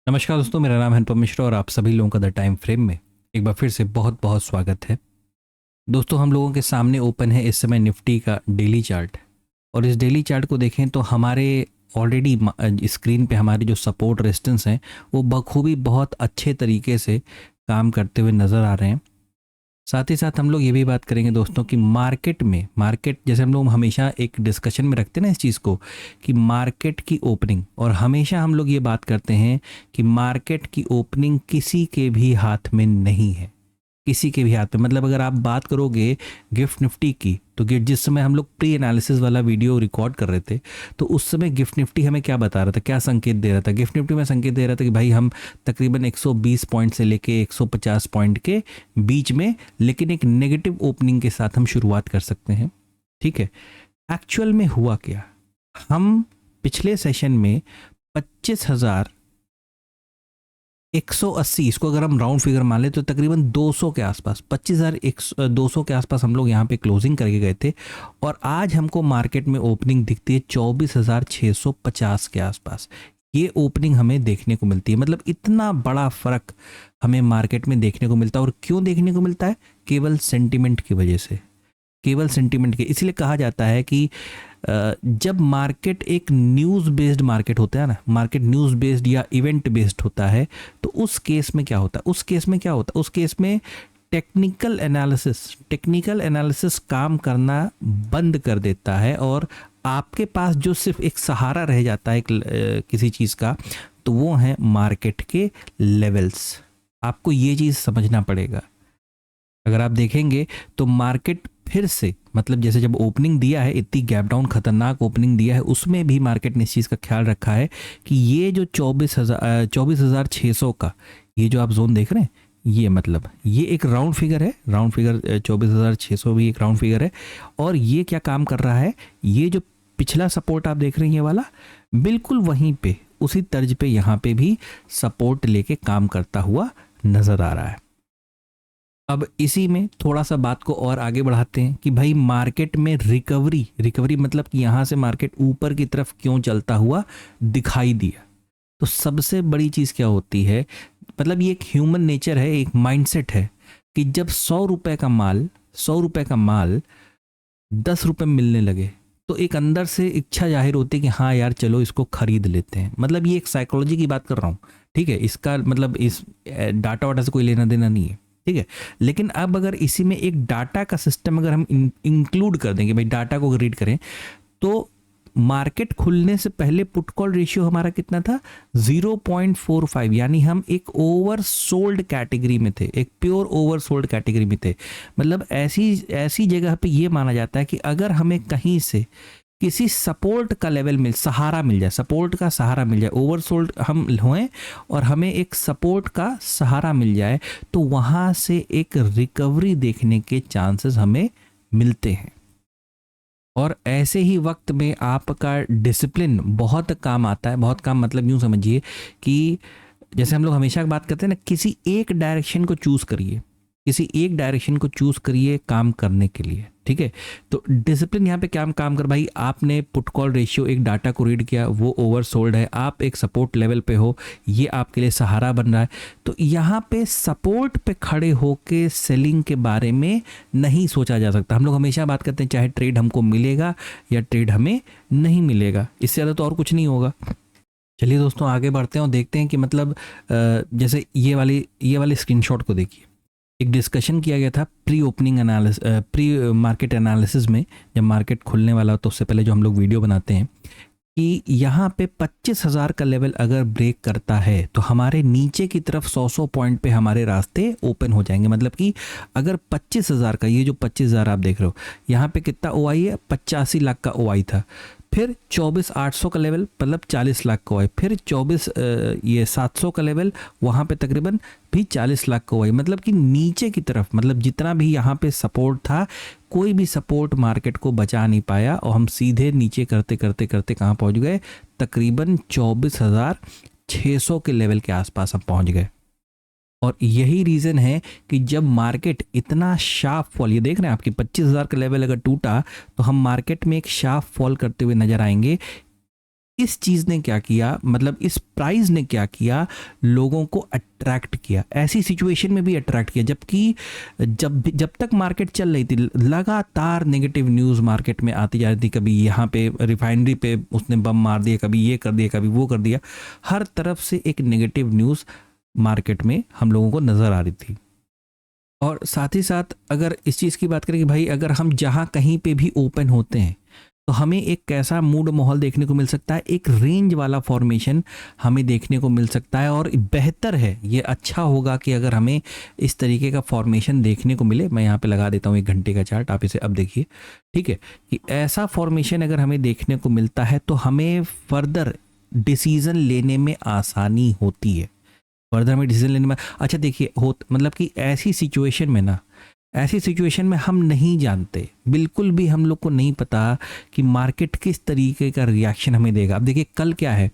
नमस्कार दोस्तों, मेरा नाम है अनुपम मिश्रा और आप सभी लोगों का द टाइम फ्रेम में एक बार फिर से बहुत बहुत स्वागत है। दोस्तों, हम लोगों के सामने ओपन है इस समय निफ्टी का डेली चार्ट। और इस डेली चार्ट को देखें तो हमारे ऑलरेडी स्क्रीन पे हमारे जो सपोर्ट रेजिस्टेंस हैं वो बखूबी बहुत अच्छे तरीके से काम करते हुए नज़र आ रहे हैं। साथ ही साथ हम लोग ये भी बात करेंगे दोस्तों कि मार्केट जैसे हम लोग हमेशा एक डिस्कशन में रखते हैं ना इस चीज़ को कि मार्केट की ओपनिंग, और हमेशा हम लोग ये बात करते हैं कि मार्केट की ओपनिंग किसी के भी हाथ में नहीं है। किसी के भी हाथ में मतलब अगर आप बात करोगे गिफ्ट निफ्टी की, तो जिस समय हम लोग प्री एनालिसिस वाला वीडियो रिकॉर्ड कर रहे थे तो उस समय गिफ्ट निफ्टी हमें क्या बता रहा था, क्या संकेत दे रहा था। गिफ्ट निफ्टी में संकेत दे रहा था कि भाई हम तकरीबन 120 पॉइंट से लेके 150 पॉइंट के बीच में, लेकिन एक नेगेटिव ओपनिंग के साथ हम शुरुआत कर सकते हैं। ठीक है, एक्चुअल में हुआ क्या, हम पिछले सेशन में 25,180, इसको अगर हम राउंड फिगर मान ले तो तकरीबन 200 के आसपास, 25,200 के आसपास हम लोग यहाँ पे क्लोजिंग करके गए थे। और आज हमको मार्केट में ओपनिंग दिखती है 24,650 के आसपास। ये ओपनिंग हमें देखने को मिलती है, मतलब इतना बड़ा फर्क हमें मार्केट में देखने को मिलता है। और क्यों देखने को मिलता है? केवल सेंटिमेंट की वजह से, केवल सेंटिमेंट के। इसलिए कहा जाता है कि जब मार्केट एक न्यूज़ बेस्ड मार्केट होता है ना, मार्केट न्यूज़ बेस्ड या इवेंट बेस्ड होता है, तो उस केस में क्या होता है, उस केस में टेक्निकल एनालिसिस काम करना बंद कर देता है और आपके पास जो सिर्फ एक सहारा रह जाता है किसी चीज़ का, तो वो है मार्केट के लेवल्स। आपको ये चीज़ समझना पड़ेगा। अगर आप देखेंगे तो मार्केट फिर से, मतलब जैसे जब ओपनिंग दिया है, इतनी गैप डाउन खतरनाक ओपनिंग दिया है, उसमें भी मार्केट ने इस चीज़ का ख्याल रखा है कि ये जो 24,600 का ये जो आप जोन देख रहे हैं, ये मतलब ये एक राउंड फिगर है, राउंड फिगर 24,600 भी एक राउंड फिगर है। और ये क्या काम कर रहा है, ये जो पिछला सपोर्ट आप देख रहे हैं ये वाला, बिल्कुल वहीं पे उसी तर्ज पे यहाँ पे भी सपोर्ट लेके काम करता हुआ नजर आ रहा है। अब इसी में थोड़ा सा बात को और आगे बढ़ाते हैं कि भाई मार्केट में रिकवरी मतलब कि यहाँ से मार्केट ऊपर की तरफ क्यों चलता हुआ दिखाई दिया। तो सबसे बड़ी चीज़ क्या होती है, मतलब ये एक ह्यूमन नेचर है, एक माइंडसेट है कि जब 100 रुपए का माल 10 रुपए मिलने लगे तो एक अंदर से इच्छा जाहिर होती है कि हाँ यार चलो इसको खरीद लेते हैं। मतलब ये एक साइकोलॉजी की बात कर रहा हूँ, ठीक है, इसका मतलब इस डाटा वाटा से कोई लेना देना नहीं है, ठीक है। लेकिन अब अगर इसी में एक डाटा का सिस्टम अगर हम इंक्लूड कर देंगे, भाई डाटा को रीड करें, तो मार्केट खुलने से पहले पुट कॉल रेशियो हमारा कितना था, 0.45, यानी हम एक ओवर सोल्ड कैटेगरी में थे, एक प्योर ओवर सोल्ड कैटेगरी में थे। मतलब ऐसी ऐसी जगह पे ये माना जाता है कि अगर हमें कहीं से किसी सपोर्ट का लेवल सहारा मिल जाए, सपोर्ट का सहारा मिल जाए, ओवरसोल्ड हम होएं और हमें एक सपोर्ट का सहारा मिल जाए, तो वहाँ से एक रिकवरी देखने के चांसेस हमें मिलते हैं। और ऐसे ही वक्त में आपका डिसिप्लिन बहुत काम आता है। बहुत काम मतलब यूँ समझिए कि जैसे हम लोग हमेशा बात करते हैं ना, किसी एक डायरेक्शन को चूज़ करिए, किसी एक डायरेक्शन को चूज़ करिए काम करने के लिए, ठीक है। तो डिसिप्लिन यहाँ पे क्या काम कर, भाई आपने पुट कॉल रेशियो एक डाटा को रीड किया, वो ओवरसोल्ड है, आप एक सपोर्ट लेवल पे हो, ये आपके लिए सहारा बन रहा है, तो यहाँ पे सपोर्ट पे खड़े होके सेलिंग के बारे में नहीं सोचा जा सकता। हम लोग हमेशा बात करते हैं चाहे ट्रेड हमको मिलेगा या ट्रेड हमें नहीं मिलेगा, इससे ज़्यादा तो और कुछ नहीं होगा। चलिए दोस्तों आगे बढ़ते हैं और देखते हैं कि मतलब जैसे ये वाली स्क्रीनशॉट को देखिए। एक डिस्कशन किया गया था प्री मार्केट एनालिसिस में, जब मार्केट खुलने वाला तो उससे पहले जो हम लोग वीडियो बनाते हैं, कि यहाँ पे 25,000 का लेवल अगर ब्रेक करता है तो हमारे नीचे की तरफ 100 पॉइंट पे हमारे रास्ते ओपन हो जाएंगे। मतलब कि अगर 25,000 का, ये जो 25,000 आप देख रहे हो, यहाँ पे कितना ओआई है, 85 लाख का ओआई था। फिर 24,800 का लेवल मतलब 40 लाख का ओआई, फिर 700 का लेवल, वहाँ पे तकरीबन भी 40 लाख का ओआई। मतलब कि नीचे की तरफ, मतलब जितना भी यहाँ पे सपोर्ट था, कोई भी सपोर्ट मार्केट को बचा नहीं पाया और हम सीधे नीचे करते करते करते कहाँ पहुँच गए, तकरीबन 24,600 के लेवल के आसपास हम पहुँच गए। और यही रीज़न है कि जब मार्केट इतना शार्प फॉल, ये देख रहे हैं आपकी 25,000 का लेवल अगर टूटा तो हम मार्केट में एक शार्प फॉल करते हुए नजर आएंगे। इस चीज़ ने क्या किया, मतलब इस प्राइस ने क्या किया, लोगों को अट्रैक्ट किया, ऐसी सिचुएशन में भी अट्रैक्ट किया, जबकि जब तक मार्केट चल रही थी लगातार नेगेटिव न्यूज़ मार्केट में आती जा रही थी। कभी यहाँ पे रिफाइनरी पे उसने बम मार दिया, कभी ये कर दिया, कभी वो कर दिया, हर तरफ से एक नेगेटिव न्यूज़ मार्केट में हम लोगों को नज़र आ रही थी। और साथ ही साथ अगर इस चीज़ की बात करें कि भाई अगर हम जहाँ कहीं पे भी ओपन होते हैं तो हमें एक कैसा मूड माहौल देखने को मिल सकता है, एक रेंज वाला फॉर्मेशन हमें देखने को मिल सकता है। और बेहतर है, ये अच्छा होगा कि अगर हमें इस तरीके का फॉर्मेशन देखने को मिले। मैं यहाँ पे लगा देता हूँ 1 घंटे का चार्ट, आप इसे अब देखिए, ठीक है, कि ऐसा फॉर्मेशन अगर हमें देखने को मिलता है तो हमें फर्दर डिसीज़न लेने में आसानी होती है, फर्दर हमें डिसीजन लेने में। अच्छा देखिए, मतलब कि ऐसी सिचुएशन में ना, ऐसी सिचुएशन में हम नहीं जानते, बिल्कुल भी हम लोग को नहीं पता कि मार्केट किस तरीके का रिएक्शन हमें देगा। अब देखिए कल क्या है,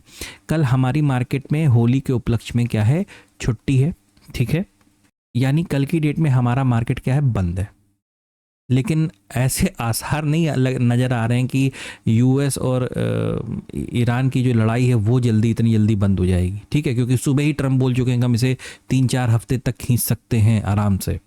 कल हमारी मार्केट में होली के उपलक्ष्य में क्या है, छुट्टी है, ठीक है, यानी कल की डेट में हमारा मार्केट क्या है, बंद है। लेकिन ऐसे आसार नहीं नज़र आ रहे हैं कि यूएस और ईरान की जो लड़ाई है वो इतनी जल्दी बंद हो जाएगी, ठीक है, क्योंकि सुबह ही ट्रम्प बोल चुके हैं कि हम इसे 3-4 हफ्ते तक खींच सकते हैं आराम से।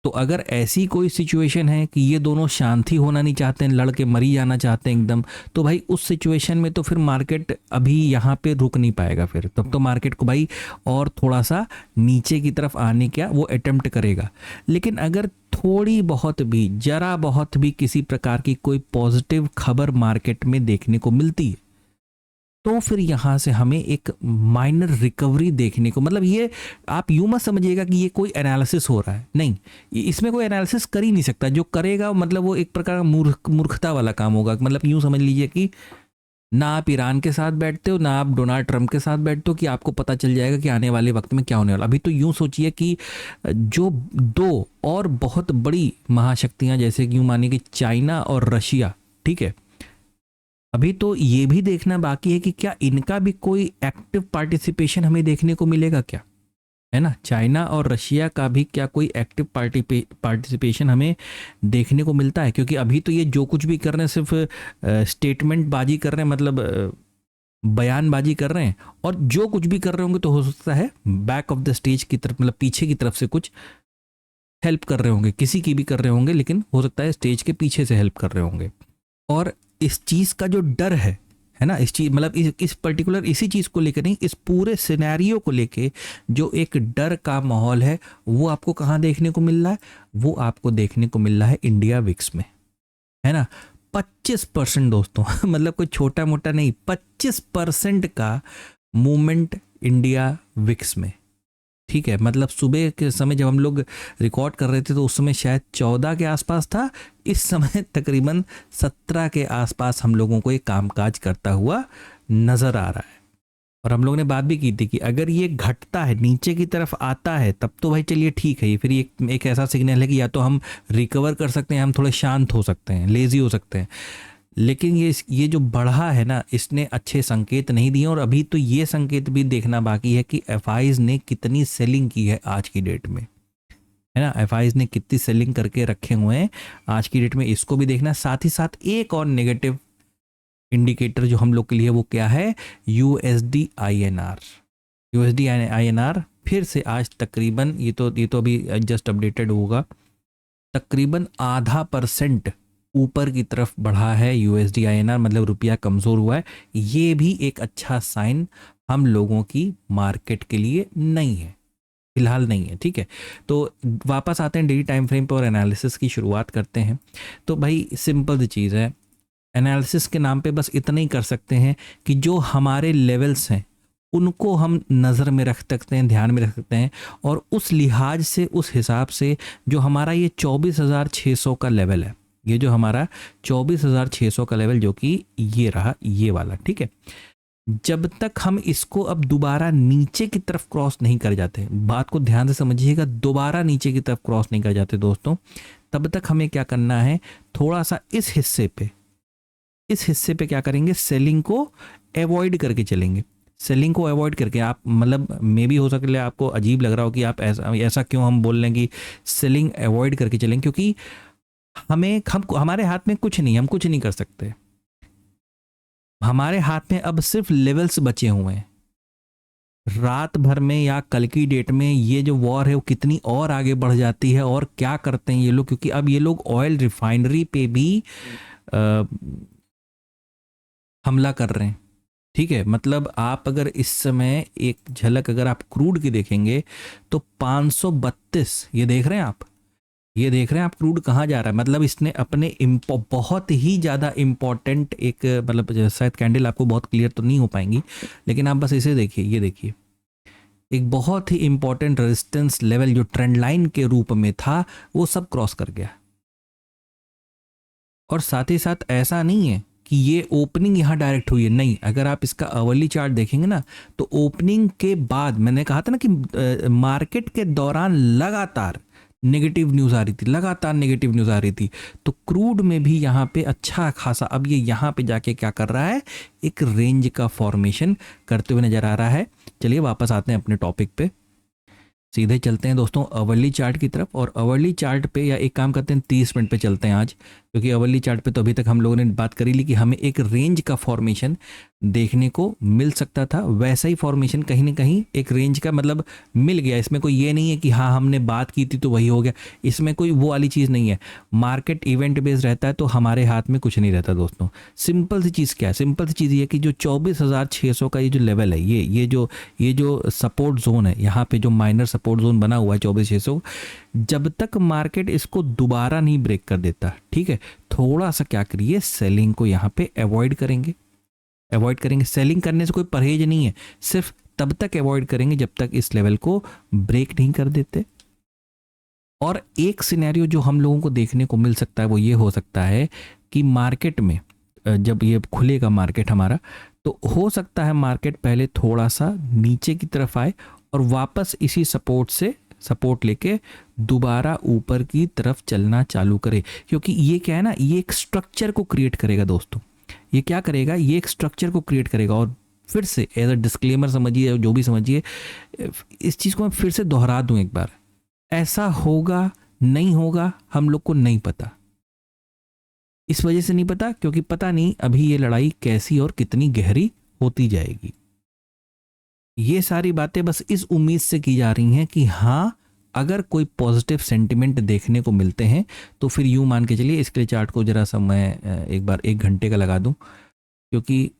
तो अगर ऐसी कोई सिचुएशन है कि ये दोनों शांति होना नहीं चाहते हैं, लड़के मरी जाना चाहते हैं एकदम, तो भाई उस सिचुएशन में तो फिर मार्केट अभी यहाँ पे रुक नहीं पाएगा, फिर तब तो मार्केट को भाई और थोड़ा सा नीचे की तरफ आने का वो अटेम्प्ट करेगा। लेकिन अगर थोड़ी बहुत भी, जरा बहुत भी किसी प्रकार की कोई पॉजिटिव खबर मार्केट में देखने को मिलती है तो फिर यहाँ से हमें एक माइनर रिकवरी देखने को, मतलब ये आप यूं मत समझिएगा कि ये कोई एनालिसिस हो रहा है, नहीं, इसमें कोई एनालिसिस कर ही नहीं सकता। जो करेगा मतलब वो एक प्रकार का मूर्खता वाला काम होगा। मतलब यूं समझ लीजिए कि ना आप ईरान के साथ बैठते हो, ना आप डोनाल्ड ट्रंप के साथ बैठते हो कि आपको पता चल जाएगा कि आने वाले वक्त में क्या होने वाला। अभी तो यूं सोचिए कि जो 2 और बहुत बड़ी महाशक्तियां, जैसे कि यूं मानिए कि चाइना और रशिया, ठीक है, अभी तो ये भी देखना बाकी है कि क्या इनका भी कोई एक्टिव पार्टिसिपेशन हमें देखने को मिलेगा क्या, है ना। चाइना और रशिया का भी क्या कोई एक्टिव पार्टिसिपेशन हमें देखने को मिलता है, क्योंकि अभी तो ये जो कुछ भी कर रहे हैं सिर्फ स्टेटमेंट बाजी कर रहे हैं, मतलब बयानबाजी कर रहे हैं, और जो कुछ भी कर रहे होंगे तो हो सकता है बैक ऑफ द स्टेज की तरफ, मतलब पीछे की तरफ से कुछ हेल्प कर रहे होंगे, किसी की भी कर रहे होंगे, लेकिन हो सकता है स्टेज के पीछे से हेल्प कर रहे होंगे। और इस चीज़ का जो डर है ना, इस चीज मतलब इस पर्टिकुलर इसी चीज़ को लेकर नहीं, इस पूरे सिनेरियो को लेके जो एक डर का माहौल है वो आपको कहाँ देखने को मिल रहा है, वो आपको देखने को मिल रहा है इंडिया विक्स में, है ना। 25% दोस्तों मतलब कोई छोटा मोटा नहीं, 25% का मूवमेंट इंडिया विक्स में, ठीक है। मतलब सुबह के समय जब हम लोग रिकॉर्ड कर रहे थे तो उस समय शायद 14 के आसपास था, इस समय तकरीबन 17 के आसपास हम लोगों को ये कामकाज करता हुआ नज़र आ रहा है। और हम लोगों ने बात भी की थी कि अगर ये घटता है, नीचे की तरफ आता है, तब तो भाई चलिए ठीक है, ये फिर एक ऐसा सिग्नल है कि या तो हम रिकवर कर सकते हैं, हम थोड़े शांत हो सकते हैं, लेज़ी हो सकते हैं। लेकिन ये जो बढ़ा है ना, इसने अच्छे संकेत नहीं दिए। और अभी तो ये संकेत भी देखना बाकी है कि एफआईज ने कितनी सेलिंग की है आज की डेट में, है ना। एफआईज ने कितनी सेलिंग करके रखे हुए हैं आज की डेट में, इसको भी देखना। साथ ही साथ एक और नेगेटिव इंडिकेटर जो हम लोग के लिए वो क्या है, यूएसडी आईएनआर। यूएसडी आईएनआर फिर से आज तकरीबन, ये तो अभी जस्ट अपडेटेड होगा, तकरीबन 0.5% ऊपर की तरफ बढ़ा है यूएसडी आईएनआर, मतलब रुपया कमज़ोर हुआ है। ये भी एक अच्छा साइन हम लोगों की मार्केट के लिए नहीं है, फिलहाल नहीं है, ठीक है। तो वापस आते हैं डेली टाइम फ्रेम पर और एनालिसिस की शुरुआत करते हैं। तो भाई सिंपल सी चीज़ है, एनालिसिस के नाम पे बस इतना ही कर सकते हैं कि जो हमारे लेवल्स हैं उनको हम नज़र में रख सकते हैं, ध्यान में रख सकते हैं, और उस लिहाज से, उस हिसाब से जो हमारा ये 24,600 का लेवल है, ये जो हमारा 24,600 का लेवल, जो कि ये रहा, ये वाला, ठीक है, जब तक हम इसको अब दोबारा नीचे की तरफ क्रॉस नहीं कर जाते, बात को ध्यान से समझिएगा, दोबारा नीचे की तरफ क्रॉस नहीं कर जाते दोस्तों, तब तक हमें क्या करना है, थोड़ा सा इस हिस्से पे क्या करेंगे, सेलिंग को अवॉइड करके चलेंगे। सेलिंग को अवॉइड करके आप, मतलब मे भी हो सकता है आपको अजीब लग रहा हो कि आप ऐसा क्यों हम बोल रहे हैं कि सेलिंग अवॉइड करके चलेंगे, क्योंकि हमारे हाथ में कुछ नहीं, हम कुछ नहीं कर सकते। हमारे हाथ में अब सिर्फ लेवल्स बचे हुए हैं। रात भर में या कल की डेट में ये जो वॉर है वो कितनी और आगे बढ़ जाती है और क्या करते हैं ये लोग, क्योंकि अब ये लोग ऑयल रिफाइनरी पे भी हमला कर रहे हैं। ठीक है, मतलब आप अगर इस समय एक झलक अगर आप क्रूड की देखेंगे तो 532, ये देख रहे हैं आप, ये देख रहे हैं आप क्रूड कहाँ जा रहा है। मतलब इसने अपने बहुत ही ज़्यादा इम्पॉर्टेंट एक, मतलब शायद कैंडल आपको बहुत क्लियर तो नहीं हो पाएंगी, लेकिन आप बस इसे देखिए, ये देखिए, एक बहुत ही इंपॉर्टेंट रेजिस्टेंस लेवल जो ट्रेंड लाइन के रूप में था वो सब क्रॉस कर गया। और साथ ही साथ ऐसा नहीं है कि ये ओपनिंग यहाँ डायरेक्ट हुई है, नहीं, अगर आप इसका अवर्ली चार्ट देखेंगे ना तो ओपनिंग के बाद मैंने कहा था ना कि मार्केट के दौरान लगातार नेगेटिव न्यूज़ आ रही थी, लगातार नेगेटिव न्यूज़ आ रही थी। तो क्रूड में भी यहाँ पे अच्छा खासा अब ये यहाँ पे जाके क्या कर रहा है, एक रेंज का फॉर्मेशन करते हुए नज़र आ रहा है। चलिए वापस आते हैं अपने टॉपिक पे, सीधे चलते हैं दोस्तों अवर्ली चार्ट की तरफ। और अवर्ली चार्ट पे, या एक काम करते हैं 30 मिनट पे चलते हैं आज, क्योंकि अवर्ली चार्ट पे तो अभी तक हम लोगों ने बात करी ली कि हमें एक रेंज का फॉर्मेशन देखने को मिल सकता था। वैसा ही फॉर्मेशन कहीं ना कहीं एक रेंज का मतलब मिल गया। इसमें कोई ये नहीं है कि हाँ हमने बात की थी तो वही हो गया, इसमें कोई वो वाली चीज़ नहीं है। मार्केट इवेंट बेस्ड रहता है तो हमारे हाथ में कुछ नहीं रहता दोस्तों। सिंपल सी चीज़ क्या है, सिंपल सी चीज़ ये कि जो 24,600 का ये जो लेवल है, ये जो सपोर्ट जोन है, यहाँ पे जो माइनर सपोर्ट जोन बना हुआ है 24,600, जब तक मार्केट इसको दोबारा नहीं ब्रेक कर देता, ठीक है, थोड़ा सा क्या करिए, सेलिंग को यहाँ पे अवॉइड करेंगे। सेलिंग करने से कोई परहेज नहीं है, सिर्फ तब तक अवॉइड करेंगे जब तक इस लेवल को ब्रेक नहीं कर देते। और एक सिनेरियो जो हम लोगों को देखने को मिल सकता है वो ये हो सकता है कि मार्केट में जब ये खुलेगा मार्केट हमारा, तो हो सकता है मार्केट पहले थोड़ा सा नीचे की तरफ आए और वापस इसी सपोर्ट से सपोर्ट लेके दोबारा ऊपर की तरफ चलना चालू करे। क्योंकि ये क्या है ना, ये एक स्ट्रक्चर को क्रिएट करेगा दोस्तों। ये क्या करेगा, ये एक स्ट्रक्चर को क्रिएट करेगा। और फिर से एज अ डिस्क्लेमर समझिए, जो भी समझिए, इस चीज़ को मैं फिर से दोहरा दूं एक बार, ऐसा होगा नहीं होगा हम लोग को नहीं पता। इस वजह से नहीं पता क्योंकि पता नहीं अभी ये लड़ाई कैसी और कितनी गहरी होती जाएगी। ये सारी बातें बस इस उम्मीद से की जा रही हैं कि हाँ, अगर कोई पॉजिटिव सेंटिमेंट देखने को मिलते हैं तो फिर यूं मान के चलिए, इसके लिए चार्ट को जरा सा मैं एक बार 1 घंटे का लगा दूं, क्योंकि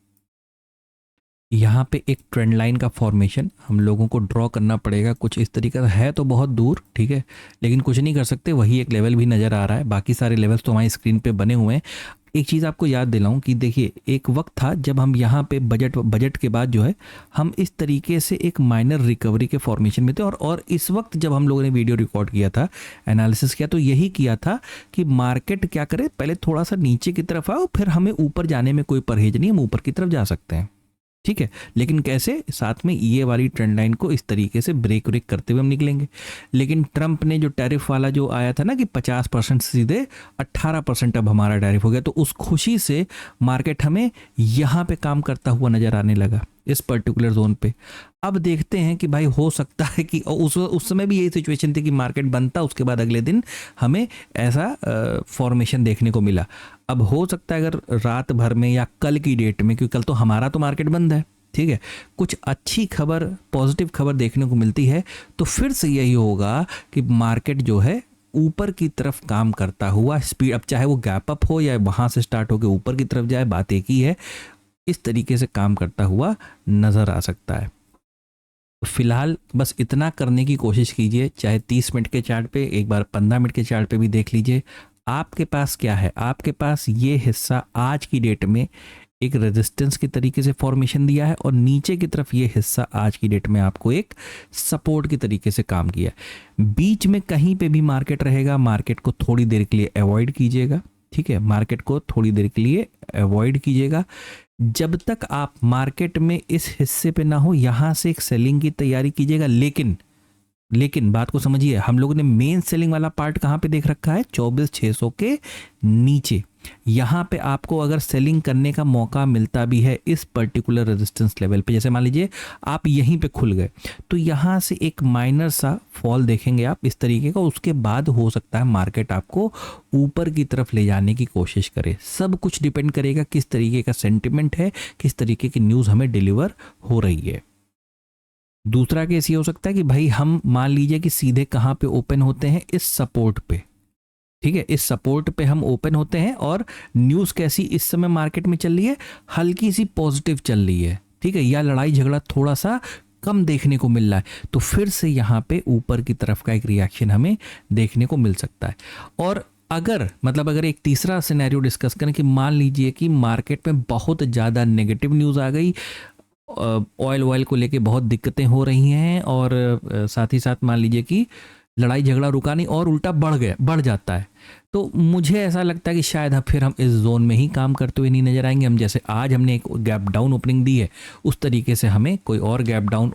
यहाँ पे एक ट्रेंड लाइन का फॉर्मेशन हम लोगों को ड्रॉ करना पड़ेगा। कुछ इस तरीके का है तो बहुत दूर, ठीक है, लेकिन कुछ नहीं कर सकते। वही एक लेवल भी नज़र आ रहा है, बाकी सारे लेवल्स तो हमारी स्क्रीन पे बने हुए हैं। एक चीज़ आपको याद दिलाऊं कि देखिए, एक वक्त था जब हम यहाँ पे बजट के बाद जो है हम इस तरीके से एक माइनर रिकवरी के फॉर्मेशन में थे। और इस वक्त जब हम लोगों ने वीडियो रिकॉर्ड किया था, एनालिसिस किया, तो यही किया था कि मार्केट क्या करे, पहले थोड़ा सा नीचे की तरफ आओ, फिर हमें ऊपर जाने में कोई परहेज नहीं, हम ऊपर की तरफ जा सकते हैं, ठीक है। लेकिन कैसे, साथ में ये वाली ट्रेंड लाइन को इस तरीके से ब्रेक करते हुए हम निकलेंगे। लेकिन ट्रंप ने जो टैरिफ वाला जो आया था ना कि 50% सीधे 18% अब हमारा टैरिफ हो गया, तो उस खुशी से मार्केट हमें यहाँ पे काम करता हुआ नजर आने लगा, इस पर्टिकुलर जोन पे। अब देखते हैं कि भाई हो सकता है कि उस समय भी यही सिचुएशन थी कि मार्केट बनता, उसके बाद अगले दिन हमें ऐसा फॉर्मेशन देखने को मिला। अब हो सकता है अगर रात भर में या कल की डेट में, क्योंकि कल तो हमारा तो मार्केट बंद है, ठीक है, कुछ अच्छी खबर, पॉजिटिव खबर देखने को मिलती है तो फिर से यही होगा कि मार्केट जो है ऊपर की तरफ काम करता हुआ स्पीड, अब चाहे वो गैप अप हो या वहाँ से स्टार्ट होकर ऊपर की तरफ जाए, बात एक ही है, इस तरीके से काम करता हुआ नज़र आ सकता है। फिलहाल बस इतना करने की कोशिश कीजिए, चाहे 30 मिनट के चार्ट पे, एक बार 15 मिनट के चार्ट पे भी देख लीजिए। आपके पास क्या है, आपके पास ये हिस्सा आज की डेट में एक रेजिस्टेंस के तरीके से फॉर्मेशन दिया है और नीचे की तरफ ये हिस्सा आज की डेट में आपको एक सपोर्ट के तरीके से काम किया है। बीच में कहीं पे भी मार्केट रहेगा, मार्केट को थोड़ी देर के लिए अवॉइड कीजिएगा, ठीक है, मार्केट को थोड़ी देर के लिए अवॉइड कीजिएगा। जब तक आप मार्केट में इस हिस्से पे ना हो, यहाँ से एक सेलिंग की तैयारी कीजिएगा। लेकिन लेकिन बात को समझिए, हम लोगों ने मेन सेलिंग वाला पार्ट कहाँ पे देख रखा है, 24,600 के नीचे। यहाँ पे आपको अगर सेलिंग करने का मौका मिलता भी है इस पर्टिकुलर रेजिस्टेंस लेवल पे, जैसे मान लीजिए आप यहीं पे खुल गए, तो यहाँ से एक माइनर सा फॉल देखेंगे आप इस तरीके का, उसके बाद हो सकता है मार्केट आपको ऊपर की तरफ ले जाने की कोशिश करे। सब कुछ डिपेंड करेगा किस तरीके का सेंटिमेंट है, किस तरीके की न्यूज़ हमें डिलीवर हो रही है। दूसरा केस ये हो सकता है कि भाई हम मान लीजिए कि सीधे कहाँ पे ओपन होते हैं, इस सपोर्ट पे, ठीक है, इस सपोर्ट पे हम ओपन होते हैं और न्यूज़ कैसी इस समय मार्केट में चल रही है, हल्की सी पॉजिटिव चल रही है, ठीक है, या लड़ाई झगड़ा थोड़ा सा कम देखने को मिल रहा है, तो फिर से यहाँ पे ऊपर की तरफ का एक रिएक्शन हमें देखने को मिल सकता है। और अगर एक तीसरा सिनेरियो डिस्कस करें कि मान लीजिए कि मार्केट में बहुत ज़्यादा नेगेटिव न्यूज़ आ गई, ऑयल को लेके बहुत दिक्कतें हो रही हैं, और साथ ही साथ मान लीजिए कि लड़ाई झगड़ा रुका नहीं और उल्टा बढ़ जाता है, तो मुझे ऐसा लगता है कि शायद फिर हम इस जोन में ही काम करते हुए नहीं नजर आएंगे। हम जैसे आज हमने एक गैप डाउन ओपनिंग दी है, उस तरीके से हमें कोई और गैप डाउन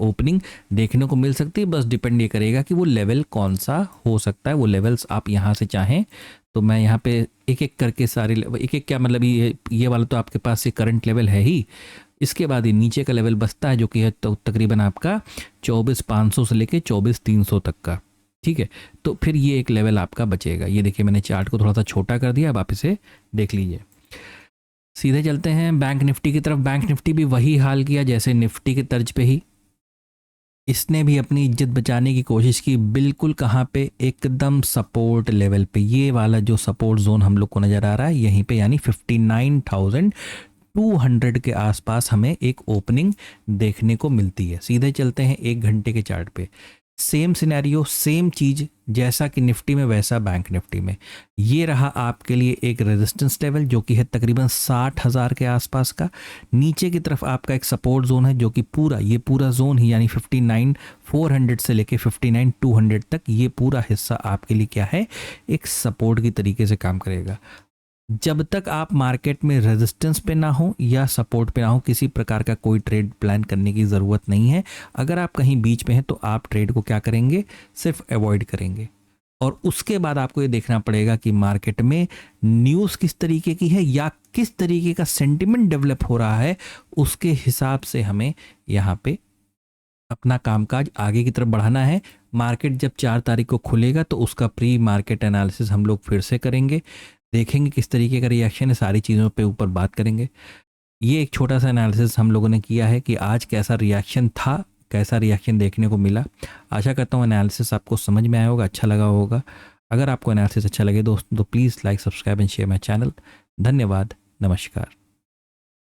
ओपनिंग देखने को मिल सकती है। बस डिपेंड ये करेगा कि वो लेवल कौन सा हो सकता है। वो लेवल्स आप यहाँ से चाहें तो मैं यहाँ पे एक एक करके सारे एक एक क्या मतलब ये वाला तो आपके पास ये करंट लेवल है ही, इसके बाद ये नीचे का लेवल बचता है जो कि है तो तकरीबन आपका 24,500 से लेके 24,300 तक का, ठीक है। तो फिर ये एक लेवल आपका बचेगा। ये देखिए मैंने चार्ट को थोड़ा सा छोटा कर दिया, अब आप इसे देख लीजिए। सीधे चलते हैं बैंक निफ्टी की तरफ। बैंक निफ्टी भी वही हाल किया जैसे निफ्टी के तर्ज पे ही, इसने भी अपनी इज्जत बचाने की कोशिश की। बिल्कुल कहाँ पे, एकदम सपोर्ट लेवल पे, ये वाला जो सपोर्ट जोन हम लोग को नज़र आ रहा है यहीं पे, यानी 59,200 के आसपास हमें एक ओपनिंग देखने को मिलती है। सीधे चलते हैं 1 घंटे के चार्ट पे। सेम सिनेरियो, सेम चीज़ जैसा कि निफ्टी में वैसा बैंक निफ्टी में। ये रहा आपके लिए एक रेजिस्टेंस लेवल जो कि है तकरीबन 60,000 के आसपास का। नीचे की तरफ आपका एक सपोर्ट जोन है जो कि ये पूरा जोन ही, यानी 59,400 से लेके 59,200 तक ये पूरा हिस्सा आपके लिए क्या है, एक सपोर्ट की तरीके से काम करेगा। जब तक आप मार्केट में रेजिस्टेंस पे ना हो या सपोर्ट पे ना हो, किसी प्रकार का कोई ट्रेड प्लान करने की ज़रूरत नहीं है। अगर आप कहीं बीच में हैं तो आप ट्रेड को क्या करेंगे, सिर्फ अवॉइड करेंगे। और उसके बाद आपको ये देखना पड़ेगा कि मार्केट में न्यूज़ किस तरीके की है या किस तरीके का सेंटिमेंट डेवलप हो रहा है, उसके हिसाब से हमें यहाँ पे अपना कामकाज आगे की तरफ बढ़ाना है। मार्केट जब 4 तारीख को खुलेगा तो उसका प्री मार्केट एनालिसिस हम लोग फिर से करेंगे, देखेंगे किस तरीके का रिएक्शन है, सारी चीज़ों पे ऊपर बात करेंगे। ये एक छोटा सा एनालिसिस हम लोगों ने किया है कि आज कैसा रिएक्शन था, कैसा रिएक्शन देखने को मिला। आशा करता हूँ एनालिसिस आपको समझ में आया होगा, अच्छा लगा होगा। अगर आपको एनालिसिस अच्छा लगे दोस्तों तो please like, subscribe and share my channel. धन्यवाद, नमस्कार।